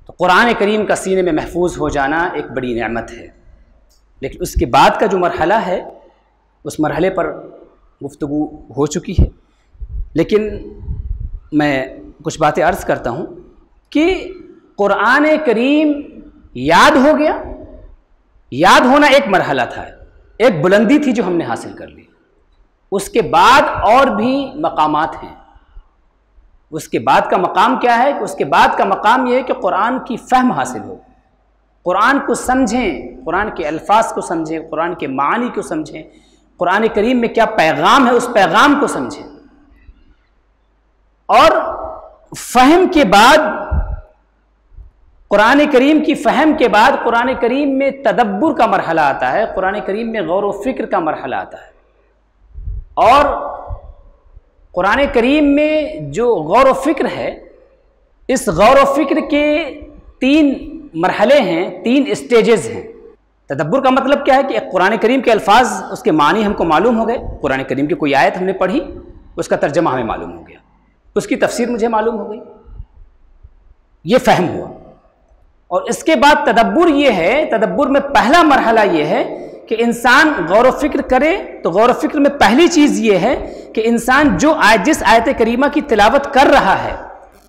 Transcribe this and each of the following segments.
तो कुरान करीम का सीने में महफूज हो जाना एक बड़ी नेमत है। लेकिन उसके बाद का जो मरहला है उस मरहले पर गुफ्तगू हो चुकी है, लेकिन मैं कुछ बातें अर्ज़ करता हूँ कि कुरान करीम याद हो गया। याद होना एक मरहला था, एक बुलंदी थी जो हमने हासिल कर ली। उसके बाद और भी मकामात हैं। उसके बाद का मकाम क्या है कि उसके बाद का मकाम यह है कि कुरान की फ़हम हासिल हो, कुरान को समझें, कुरान के अल्फाज को समझें, कुरान के मानी को समझें, कुरान करीम में क्या पैगाम है उस पैगाम को समझें। और फ़हम के बाद, कुरान करीम की फ़हम के बाद कुरान करीम में तदब्बुर का मरहला आता है, कुरान करीम में गौर व फिक्र का मरहला आता है। और कुरान करीम में जो गौर व फिक्र है, इस गौर व फिक्र के 3 मरहले हैं, 3 स्टेजेस हैं। तदब्बुर का मतलब क्या है कि कुरान करीम के अल्फाज, उसके मानी हमको मालूम हो गए। कुरान करीम की कोई आयत हमने पढ़ी, उसका तर्जमा हमें मालूम हो गया, उसकी तफसीर मुझे मालूम हो गई, ये फ़हम हुआ। और इसके बाद तदब्बुर ये है, तदब्बुर में पहला मरहला ये है कि इंसान गौर व फिक्र करे। तो गौर व फिक्र में पहली चीज़ ये है कि इंसान जिस आयत करीमा की तिलावत कर रहा है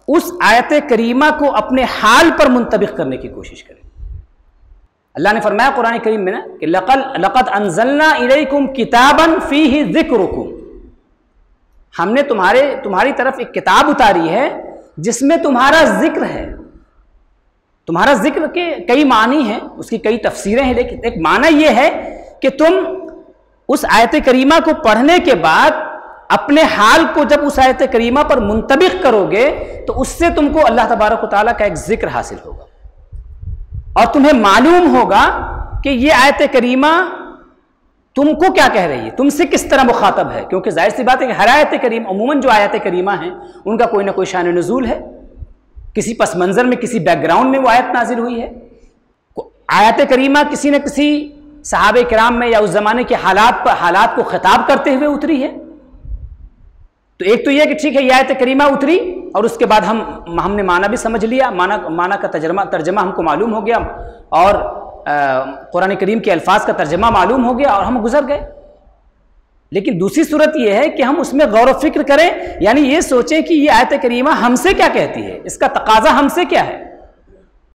उस आयत करीमा को अपने हाल पर मुंतबिक करने की कोशिश करे। अल्लाह ने फरमाया कुरान करीम में ना कि लक़द अंज़लना इलैकुम किताबन फ़ीही ज़िक्रुकुम, हमने तुम्हारी तरफ एक किताब उतारी है जिसमें तुम्हारा जिक्र है। तुम्हारा जिक्र के कई मानी हैं, उसकी कई तफसीरें हैं, लेकिन एक माना यह है कि तुम उस आयत करीमा को पढ़ने के बाद अपने हाल को जब उस आयत करीमा पर मुंतबिक करोगे तो उससे तुमको अल्लाह तबारक व तआला का एक जिक्र हासिल होगा और तुम्हें मालूम होगा कि यह आयत करीमा तुमको क्या कह रही है, तुमसे किस तरह मुखातब है। क्योंकि जाहिर सी बात है कि हर आयत करीम, अमूमन जो आयत करीमा हैं उनका कोई ना कोई शान नुज़ूल है, किसी पस मंज़र में, किसी बैकग्राउंड में वो आयत नाजिल हुई है। आयत करीमा किसी न किसी सहाबे किराम में या उस ज़माने के हालात को खिताब करते हुए उतरी है। तो एक तो यह कि ठीक है ये आयत करीमा उतरी और उसके बाद हमने माना भी समझ लिया, माना का तर्जमा हमको मालूम हो गया और कुरान करीम के अल्फाज का तर्जमा मालूम हो गया और हम गुजर गए। लेकिन दूसरी सूरत यह है कि हम उसमें गौर व फिक्र करें, यानी ये सोचें कि ये आयत करीमा हमसे क्या कहती है, इसका तकाजा हमसे क्या है।